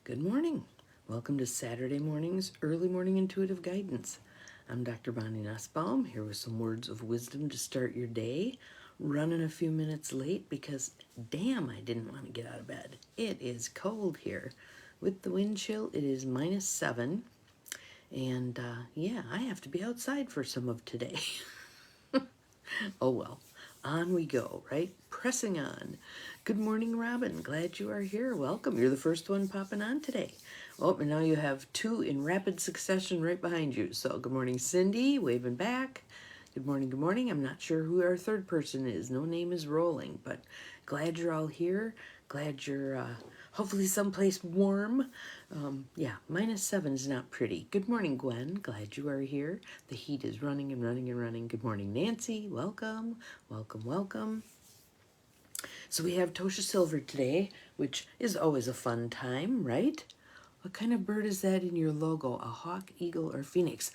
Good morning. Welcome to Saturday morning's early morning intuitive guidance. I'm Dr. Bonnie Nussbaum, here with some words of wisdom to start your day. Running a few minutes late because damn, I didn't want to get out of bed. It is cold here. With the wind chill, it is -7. And yeah, I have to be outside for some of today. Oh well, on we go, right? Pressing on. Good morning, Robin. Glad you are here. Welcome. You're the first one popping on today. Oh, and now you have two in rapid succession right behind you. So good morning, Cindy, waving back. Good morning, good morning. I'm not sure who our third person is. No name is rolling, but glad you're all here. Glad you're hopefully someplace warm. Yeah, -7 is not pretty. Good morning, Gwen. Glad you are here. The heat is running and running and running. Good morning, Nancy. Welcome, welcome, welcome. So we have Tosha Silver today, which is always a fun time, right? What kind of bird is that in your logo? A hawk, eagle, or phoenix?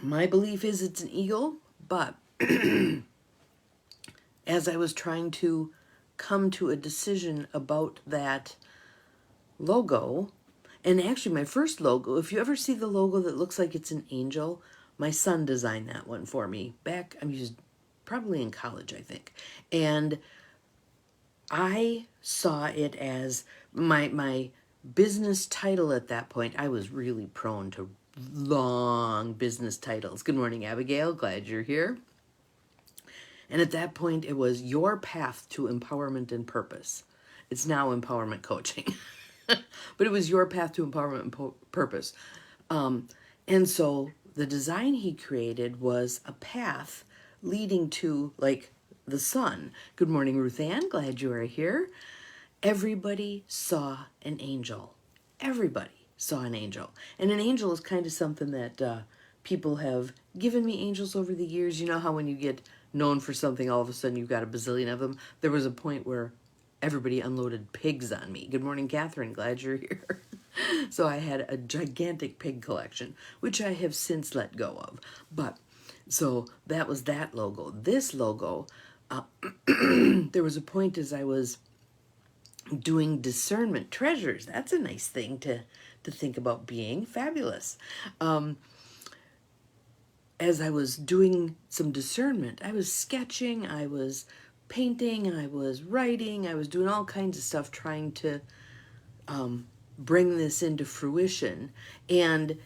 My belief is it's an eagle, but as I was trying to come to a decision about that logo, and actually my first logo, if you ever see the logo that looks like it's an angel, my son designed that one for me back, probably in college, I think. And I saw it as my business title at that point. I was really prone to long business titles. Good morning, Abigail. Glad you're here. And at that point, it was Your Path to Empowerment and Purpose. It's now Empowerment Coaching. But it was Your Path to Empowerment and Purpose. And so the design he created was a path leading to, like, the sun. Good morning, Ruth Ann. Glad you are here. Everybody saw an angel. Everybody saw an angel. And an angel is kind of something that people have given me angels over the years. You know how when you get known for something, all of a sudden you've got a bazillion of them? There was a point where everybody unloaded pigs on me. Good morning, Catherine. Glad you're here. So I had a gigantic pig collection, which I have since let go of. But so that was that logo. This logo, there was a point as I was doing discernment. Treasures, that's a nice thing to think about being. Fabulous. As I was doing some discernment, I was sketching, I was painting, I was writing, I was doing all kinds of stuff trying to bring this into fruition. And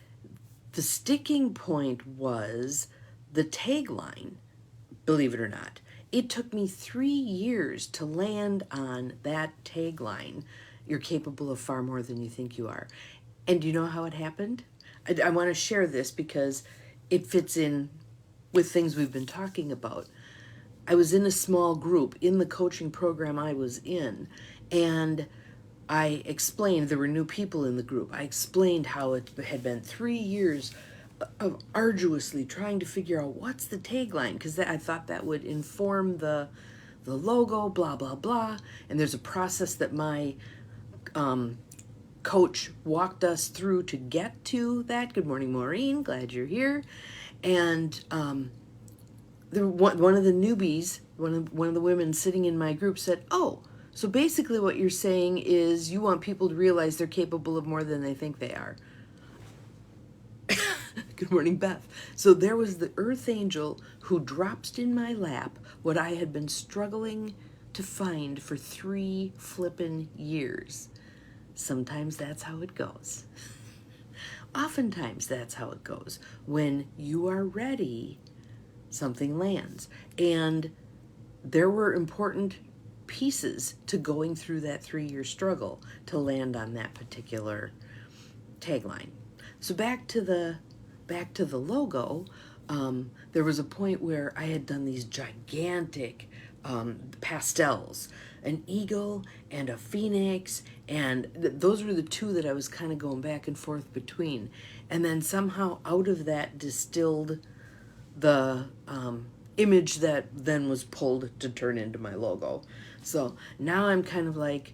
the sticking point was the tagline, believe it or not. It took me 3 years to land on that tagline. You're capable of far more than you think you are. And do you know how it happened? I want to share this because it fits in with things we've been talking about. I was in a small group in the coaching program I was in, and I explained, there were new people in the group. I explained how it had been 3 years of arduously trying to figure out what's the tagline, because I thought that would inform the logo, blah, blah, blah. And there's a process that my coach walked us through to get to that. Good morning, Maureen. Glad you're here. And one of the newbies, one of the women sitting in my group said, "Oh, so basically what you're saying is you want people to realize they're capable of more than they think they are." Good morning, Beth. So there was the earth angel who drops in my lap what I had been struggling to find for 3 flippin' years. Sometimes that's how it goes. Oftentimes that's how it goes. When you are ready, something lands. And there were important pieces to going through that 3-year struggle to land on that particular tagline. So back to the logo, there was a point where I had done these gigantic pastels, an eagle and a phoenix, and those were the two that I was kind of going back and forth between. And then somehow out of that distilled the image that then was pulled to turn into my logo. So now I'm kind of like,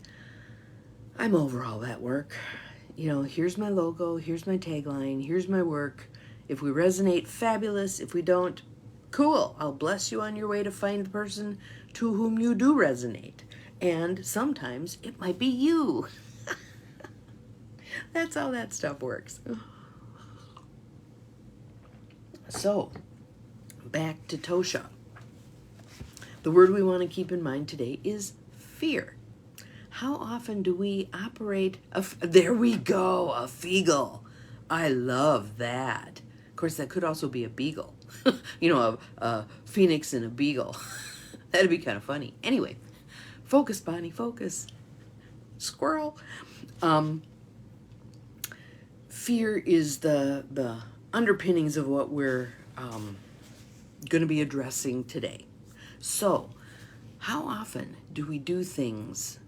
I'm over all that work. You know, here's my logo, here's my tagline, here's my work. If we resonate, fabulous. If we don't, Cool. I'll bless you on your way to find the person to whom you do resonate. And sometimes it might be you. That's how that stuff works. So, back to Tosha. The word we want to keep in mind today is fear. How often do we operate there we go, a feagle. I love that. Of course, that could also be a beagle. A phoenix and a beagle. That'd be kind of funny. Anyway, focus, Bonnie, focus. Squirrel. Fear is the underpinnings of what we're going to be addressing today. So, how often do we do things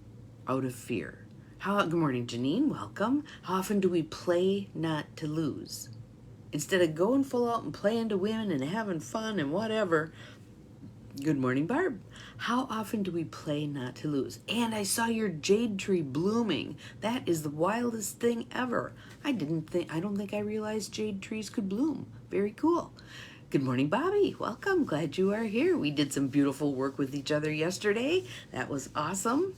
out of fear? Good morning, Janine. Welcome. How often do we play not to lose? Instead of going full out and playing to win and having fun and whatever. Good morning, Barb. How often do we play not to lose? And I saw your jade tree blooming. That is the wildest thing ever. I don't think I realized jade trees could bloom. Very cool. Good morning, Bobby. Welcome. Glad you are here. We did some beautiful work with each other yesterday. That was awesome.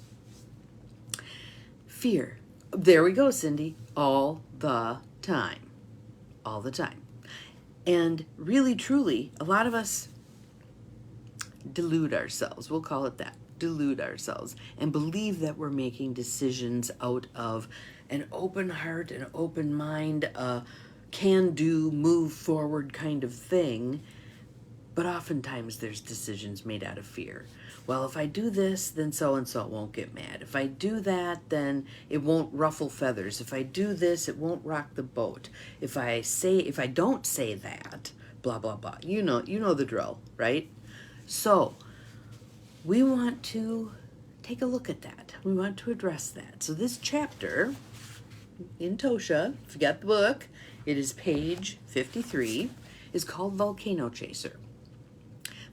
Fear. There we go, Cindy. All the time. All the time. And really, truly, a lot of us delude ourselves. We'll call it that. Delude ourselves and believe that we're making decisions out of an open heart, an open mind, can do, move forward kind of thing. But oftentimes there's decisions made out of fear. Well, if I do this, then so-and-so won't get mad. If I do that, then it won't ruffle feathers. If I do this, it won't rock the boat. If I don't say that, blah, blah, blah. You know the drill, right? So we want to take a look at that. We want to address that. So this chapter in Tosha, if you got the book, it is page 53, is called Volcano Chaser.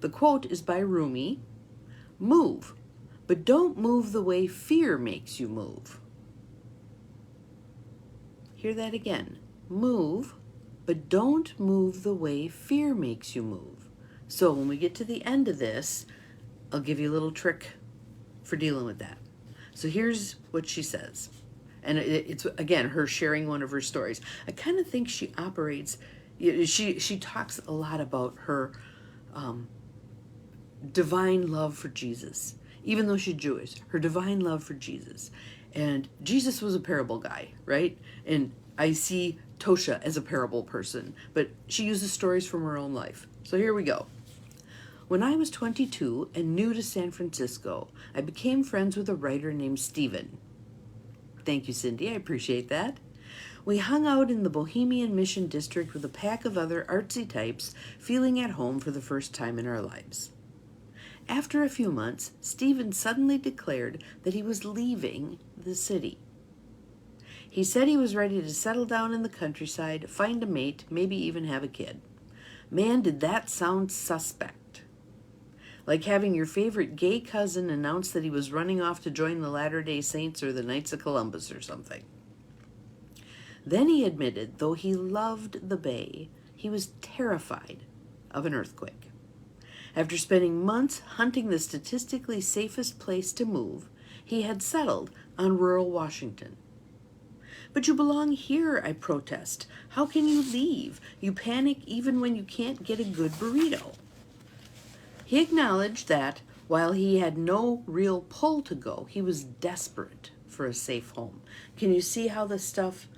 The quote is by Rumi. Move, but don't move the way fear makes you move. Hear that again. Move, but don't move the way fear makes you move. So when we get to the end of this, I'll give you a little trick for dealing with that. So here's what she says. And it's, again, her sharing one of her stories. I kind of think she operates, she talks a lot about her divine love for Jesus. Even though she's Jewish, her divine love for Jesus. And Jesus was a parable guy, right? And I see Tosha as a parable person, but she uses stories from her own life. So here we go. When I was 22 and new to San Francisco, I became friends with a writer named Stephen. Thank you, Cindy. I appreciate that. We hung out in the Bohemian Mission District with a pack of other artsy types, feeling at home for the first time in our lives. After a few months, Stephen suddenly declared that he was leaving the city. He said he was ready to settle down in the countryside, find a mate, maybe even have a kid. Man, did that sound suspect. Like having your favorite gay cousin announce that he was running off to join the Latter-day Saints or the Knights of Columbus or something. Then he admitted, though he loved the Bay, he was terrified of an earthquake. After spending months hunting the statistically safest place to move, he had settled on rural Washington. But you belong here, I protest. How can you leave? You panic even when you can't get a good burrito. He acknowledged that, while he had no real pull to go, he was desperate for a safe home. Can you see how the stuff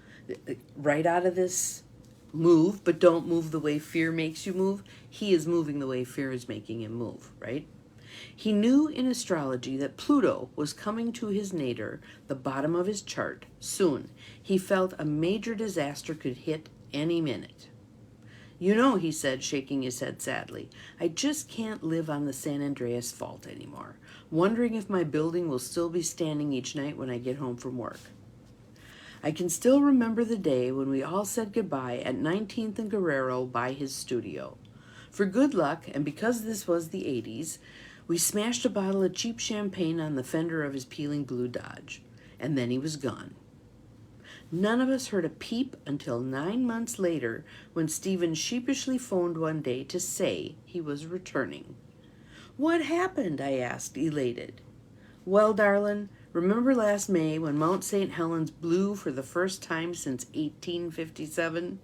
right out of this move, but don't move the way fear makes you move? He is moving the way fear is making him move, right? He knew in astrology that Pluto was coming to his nadir, the bottom of his chart, soon. He felt a major disaster could hit any minute. You know, he said, shaking his head sadly, I just can't live on the San Andreas Fault anymore, wondering if my building will still be standing each night when I get home from work. I can still remember the day when we all said goodbye at 19th and Guerrero by his studio. For good luck, and because this was the 80s, we smashed a bottle of cheap champagne on the fender of his peeling blue Dodge, and then he was gone. None of us heard a peep until 9 months later when Stephen sheepishly phoned one day to say he was returning. "What happened?" I asked, elated. "Well, darlin', remember last May when Mount St. Helens blew for the first time since 1857?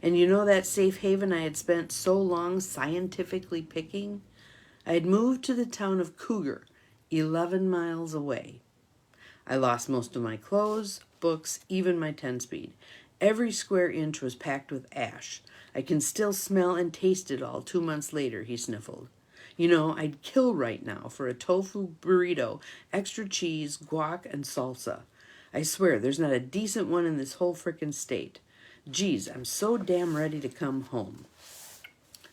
And you know that safe haven I had spent so long scientifically picking? I had moved to the town of Cougar, 11 miles away. I lost most of my clothes, books, even my 10-speed. Every square inch was packed with ash. I can still smell and taste it all 2 months later," he sniffled. "You know, I'd kill right now for a tofu burrito, extra cheese, guac, and salsa. I swear, there's not a decent one in this whole frickin' state. Geez, I'm so damn ready to come home."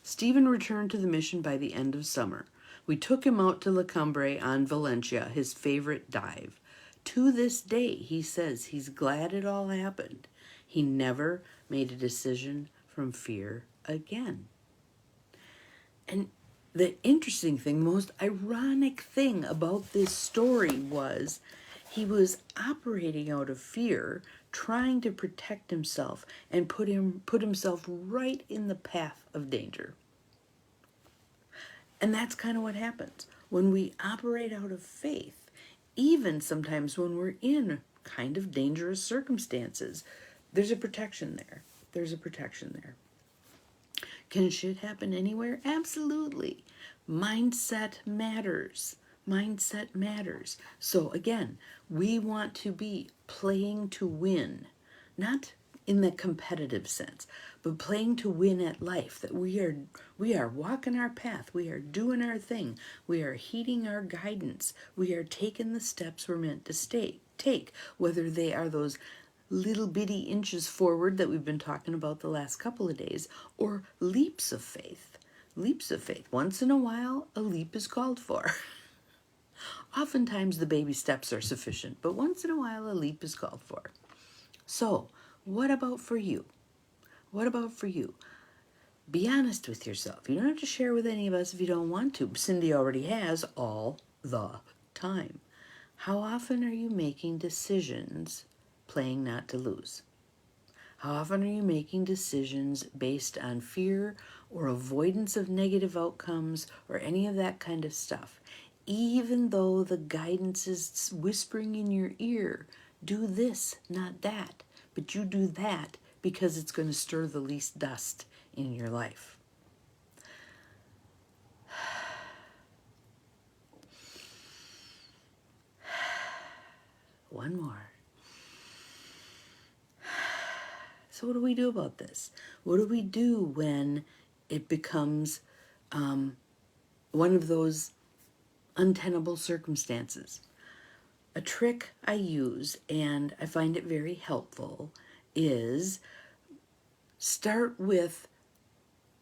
Stephen returned to the mission by the end of summer. We took him out to La Cumbre on Valencia, his favorite dive. To this day, he says he's glad it all happened. He never made a decision from fear again. And the interesting thing, most ironic thing about this story was he was operating out of fear, trying to protect himself and put himself right in the path of danger. And that's kind of what happens when we operate out of faith, even sometimes when we're in kind of dangerous circumstances. There's a protection there. There's a protection there. Can shit happen anywhere? Absolutely. Mindset matters. Mindset matters. So again, we want to be playing to win, not in the competitive sense, but playing to win at life, that we are walking our path, we are doing our thing, we are heeding our guidance, we are taking the steps we're meant to take, whether they are those little bitty inches forward that we've been talking about the last couple of days, or leaps of faith. Leaps of faith. Once in a while, a leap is called for. Oftentimes the baby steps are sufficient, but once in a while a leap is called for. So, what about for you? What about for you? Be honest with yourself. You don't have to share with any of us if you don't want to. Cindy already has all the time. How often are you making decisions playing not to lose? How often are you making decisions based on fear or avoidance of negative outcomes or any of that kind of stuff? Even though the guidance is whispering in your ear, do this, not that, but you do that because it's going to stir the least dust in your life. One more. So what do we do about this? What do we do when it becomes one of those untenable circumstances? A trick I use, and I find it very helpful, is start with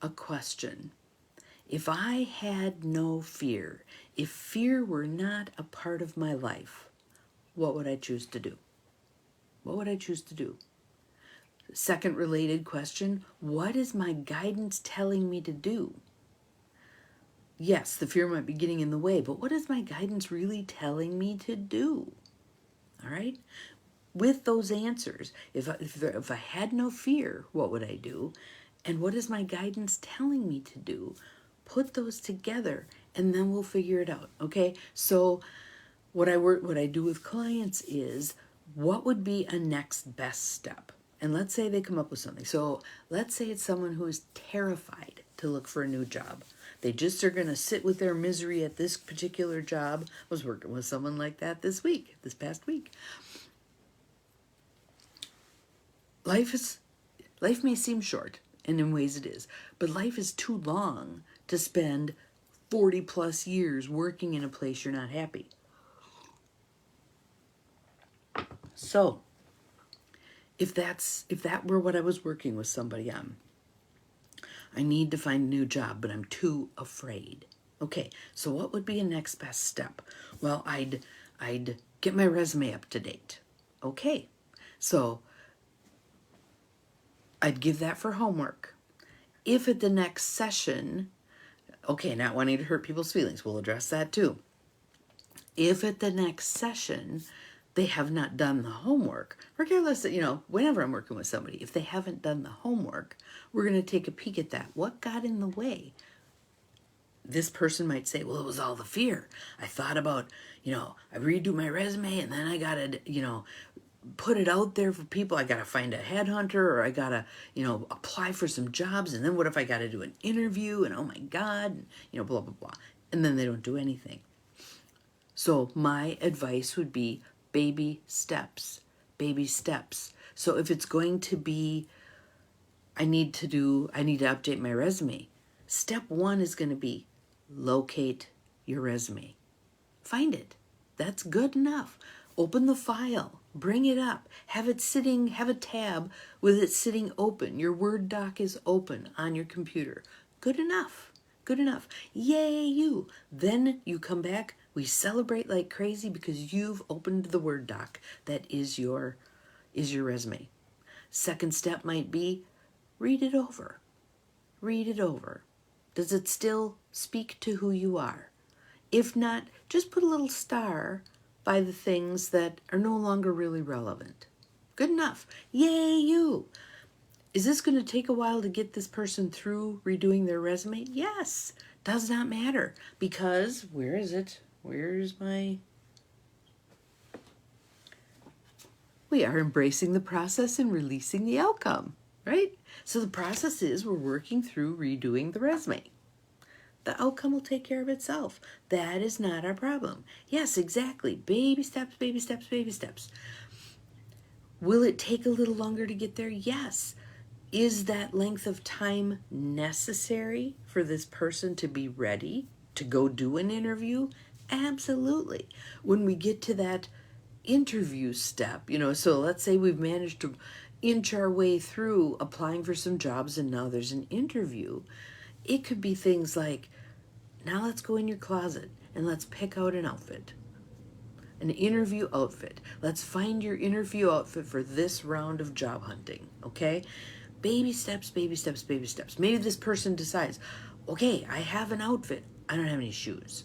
a question. If I had no fear, if fear were not a part of my life, what would I choose to do? What would I choose to do? Second related question, what is my guidance telling me to do? Yes, the fear might be getting in the way, but what is my guidance really telling me to do? All right? With those answers, if I had no fear, what would I do? And what is my guidance telling me to do? Put those together, and then we'll figure it out, okay? So what I do with clients is, what would be a next best step? And let's say they come up with something. So let's say it's someone who is terrified to look for a new job. They just are going to sit with their misery at this particular job. I was working with someone like that this past week. Life may seem short, and in ways it is, but life is too long to spend 40 plus years working in a place you're not happy. So, if that were what I was working with somebody on, I need to find a new job, but I'm too afraid. Okay, so what would be a next best step? Well, I'd get my resume up to date. Okay, so I'd give that for homework. If at the next session, okay, not wanting to hurt people's feelings, we'll address that too. If at the next session they have not done the homework, regardless of, whenever I'm working with somebody, if they haven't done the homework, we're going to take a peek at that. What got in the way? This person might say, well, it was all the fear. I thought about, I redo my resume and then I got to, put it out there for people. I got to find a headhunter, or I got to, apply for some jobs. And then what if I got to do an interview, and oh my God, blah, blah, blah. And then they don't do anything. So my advice would be baby steps, baby steps. So if it's going to be, I need to update my resume. Step one is going to be locate your resume. Find it. That's good enough. Open the file, bring it up, have a tab with it sitting open. Your Word doc is open on your computer. Good enough. Good enough. Yay, you. Then you come back. We celebrate like crazy because you've opened the Word doc that is your resume. Second step might be read it over. Read it over. Does it still speak to who you are? If not, just put a little star by the things that are no longer really relevant. Good enough. Yay, you. Is this going to take a while to get this person through redoing their resume? Yes. Does not matter. Because, where is it? Where's my... We are embracing the process and releasing the outcome, right? So the process is we're working through redoing the resume. The outcome will take care of itself. That is not our problem. Yes, exactly. Baby steps, baby steps, baby steps. Will it take a little longer to get there? Yes. Is that length of time necessary for this person to be ready to go do an interview? Absolutely. When we get to that interview step, so let's say we've managed to inch our way through applying for some jobs and now there's an interview. It could be things like, now let's go in your closet and let's pick out an outfit. An interview outfit. Let's find your interview outfit for this round of job hunting, okay? Baby steps, baby steps, baby steps. Maybe this person decides, okay, I have an outfit. I don't have any shoes.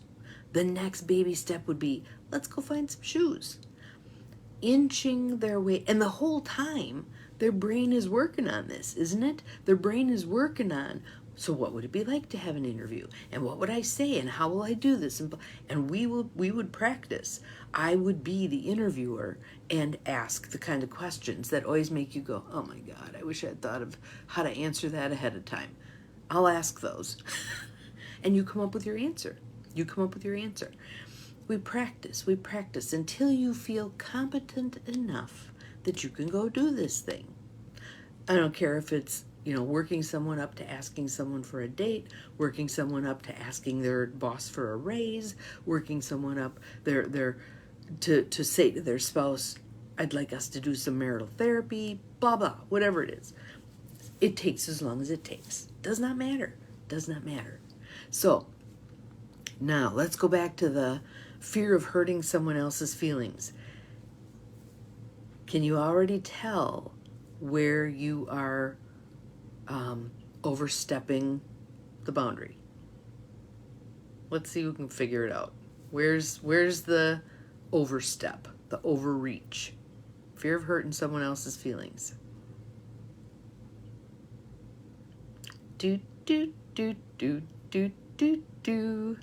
The next baby step would be, let's go find some shoes. Inching their way, and the whole time, their brain is working on this, isn't it? Their brain is working on, so what would it be like to have an interview? And what would I say? And how will I do this? And we would practice. I would be the interviewer and ask the kind of questions that always make you go, oh my God, I wish I had thought of how to answer that ahead of time. I'll ask those. And you come up with your answer. You come up with your answer. We practice until you feel competent enough that you can go do this thing. I don't care if it's, working someone up to asking someone for a date, working someone up to asking their boss for a raise, working someone up to say to their spouse, I'd like us to do some marital therapy, blah, blah, whatever it is. It takes as long as it takes. Does not matter. Does not matter. So now let's go back to the fear of hurting someone else's feelings. Can you already tell where you are overstepping the boundary? Let's see who can figure it out. Where's the overstep, the overreach? Fear of hurting someone else's feelings. Do, do, do, do, do, do, do.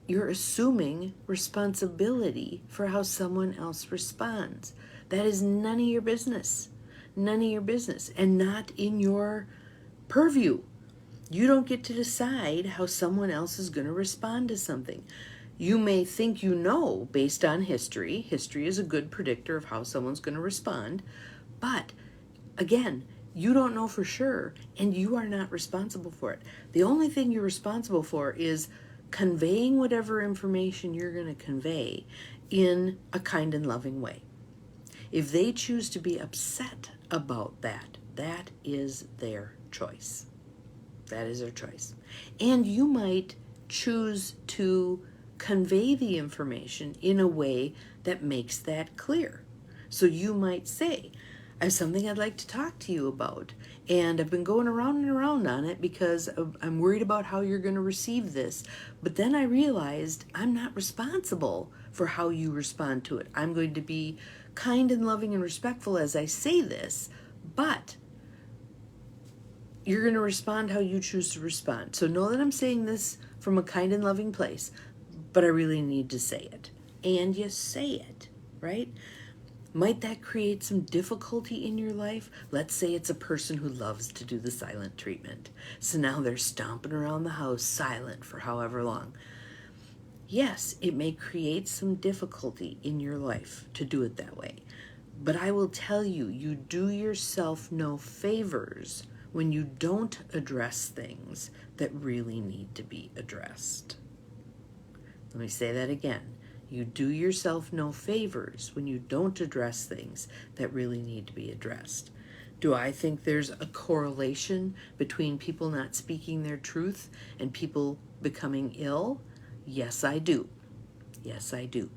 You're assuming responsibility for how someone else responds. That is none of your business. None of your business. And not in your purview. You don't get to decide how someone else is going to respond to something. You may think you know based on history. History is a good predictor of how someone's going to respond. But, again, you don't know for sure, and you are not responsible for it. The only thing you're responsible for is conveying whatever information you're going to convey in a kind and loving way. If they choose to be upset about that, that is their choice. That is their choice. And you might choose to convey the information in a way that makes that clear. So you might say, I have something I'd like to talk to you about. And I've been going around and around on it because I'm worried about how you're going to receive this. But then I realized I'm not responsible for how you respond to it. I'm going to be kind and loving and respectful as I say this, but you're going to respond how you choose to respond. So know that I'm saying this from a kind and loving place, but I really need to say it. And you say it, right? Might that create some difficulty in your life? Let's say it's a person who loves to do the silent treatment. So now they're stomping around the house silent for however long. Yes, it may create some difficulty in your life to do it that way. But I will tell you, you do yourself no favors when you don't address things that really need to be addressed. Let me say that again. You do yourself no favors when you don't address things that really need to be addressed. Do I think there's a correlation between people not speaking their truth and people becoming ill? Yes, I do. Yes, I do.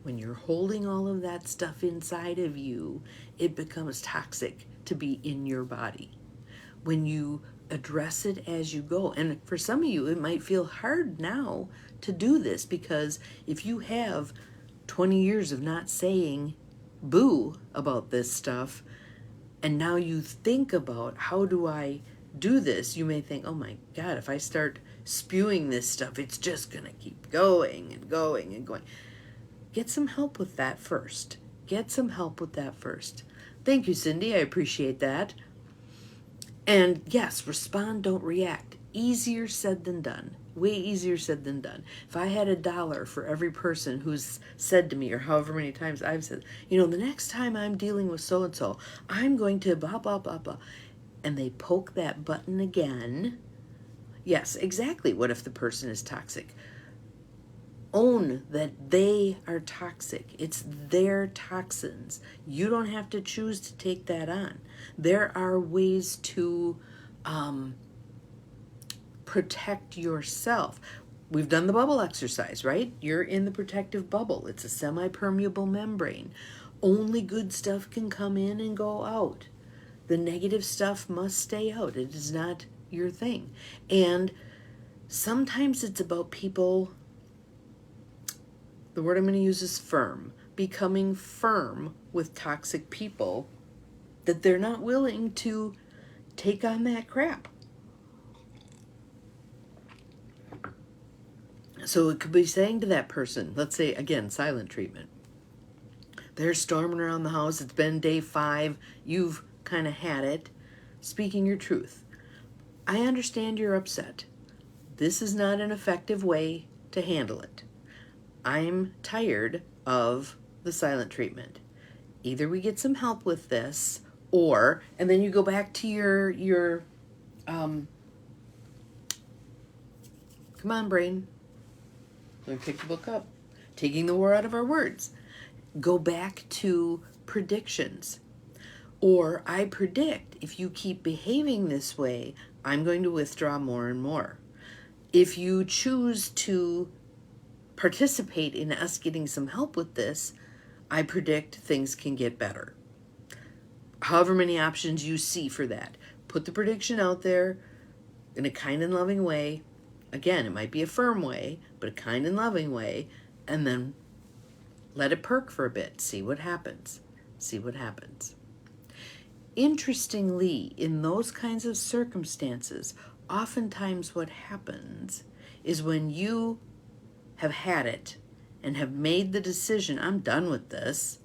When you're holding all of that stuff inside of you, it becomes toxic to be in your body. When you address it as you go, and for some of you, it might feel hard now to do this because if you have 20 years of not saying boo about this stuff, and now you think about how do I do this, you may think, oh my God, if I start spewing this stuff, it's just going to keep going and going and going. Get some help with that first. Get some help with that first. Thank you, Cindy. I appreciate that. And yes, respond, don't react. Easier said than done. Way easier said than done. If I had $1 for every person who's said to me, or however many times I've said, the next time I'm dealing with so-and-so, I'm going to blah, blah, blah, blah. And they poke that button again. Yes, exactly. What if the person is toxic? Own that they are toxic. It's their toxins. You don't have to choose to take that on. There are ways to protect yourself. We've done the bubble exercise, right? You're in the protective bubble. It's a semi-permeable membrane. Only good stuff can come in and go out. The negative stuff must stay out. It is not your thing. And sometimes it's about people, the word I'm going to use is firm, becoming firm with toxic people, that they're not willing to take on that crap. So it could be saying to that person, let's say, again, silent treatment. They're storming around the house. It's been day 5. You've kind of had it. Speaking your truth. I understand you're upset. This is not an effective way to handle it. I'm tired of the silent treatment. Either we get some help with this, or, and then you go back to your come on, brain. Let me pick the book up. Taking the war out of our words. Go back to predictions. Or I predict if you keep behaving this way, I'm going to withdraw more and more. If you choose to participate in us getting some help with this, I predict things can get better. However many options you see for that. Put the prediction out there in a kind and loving way. Again, it might be a firm way, but a kind and loving way, and then let it perk for a bit. See what happens. See what happens. Interestingly, in those kinds of circumstances, oftentimes what happens is when you have had it and have made the decision, I'm done with this,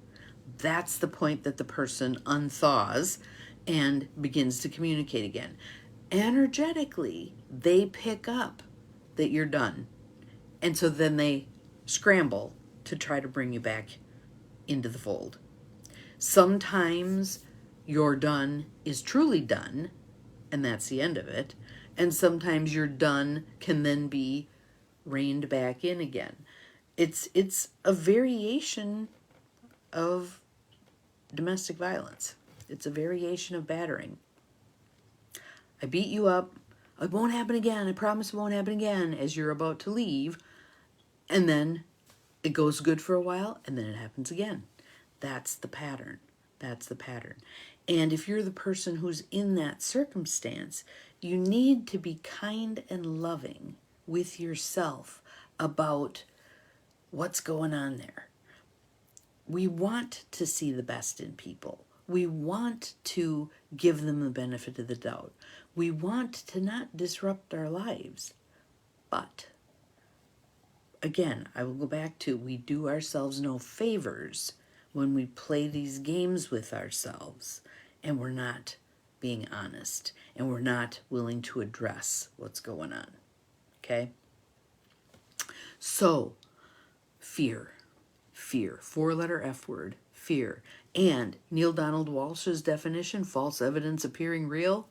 that's the point that the person unthaws and begins to communicate again. Energetically, they pick up that you're done. And so then they scramble to try to bring you back into the fold. Sometimes your done is truly done, and that's the end of it. And sometimes your done can then be reined back in again. It's a variation of domestic violence. It's a variation of battering. I beat you up. It won't happen again. I promise it won't happen again, as you're about to leave. And then it goes good for a while, and then it happens again. That's the pattern. That's the pattern. And if you're the person who's in that circumstance, you need to be kind and loving with yourself about what's going on there. We want to see the best in people. We want to give them the benefit of the doubt. We want to not disrupt our lives. But again, I will go back to, we do ourselves no favors when we play these games with ourselves and we're not being honest and we're not willing to address what's going on. Okay? So, fear. Fear. Four-letter F word. Fear. And Neil Donald Walsh's definition, false evidence appearing real,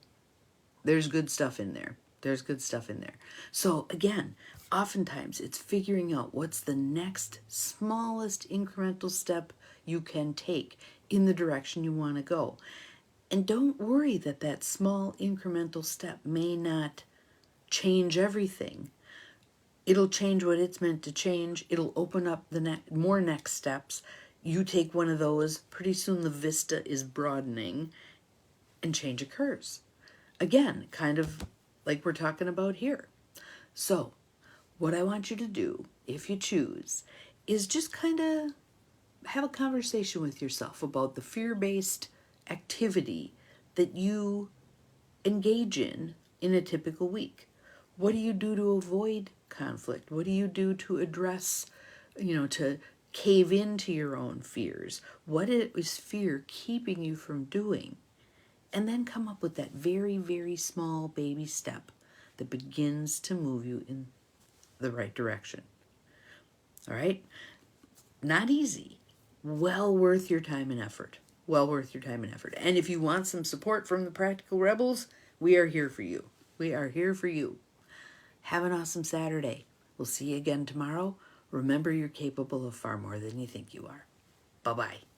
there's good stuff in there. There's good stuff in there. So again, oftentimes it's figuring out what's the next smallest incremental step you can take in the direction you want to go. And don't worry that that small incremental step may not change everything. It'll change what it's meant to change. It'll open up the more next steps. You take one of those, pretty soon the vista is broadening and change occurs. Again, kind of like we're talking about here. So, what I want you to do, if you choose, is just kind of have a conversation with yourself about the fear-based activity that you engage in a typical week. What do you do to avoid conflict? What do you do to address, to cave into your own fears? What is fear keeping you from doing? And then come up with that very, very small baby step that begins to move you in the right direction. All right? Not easy. Well worth your time and effort. Well worth your time and effort. And if you want some support from the Practical Rebels, we are here for you. We are here for you. Have an awesome Saturday. We'll see you again tomorrow. Remember, you're capable of far more than you think you are. Bye-bye.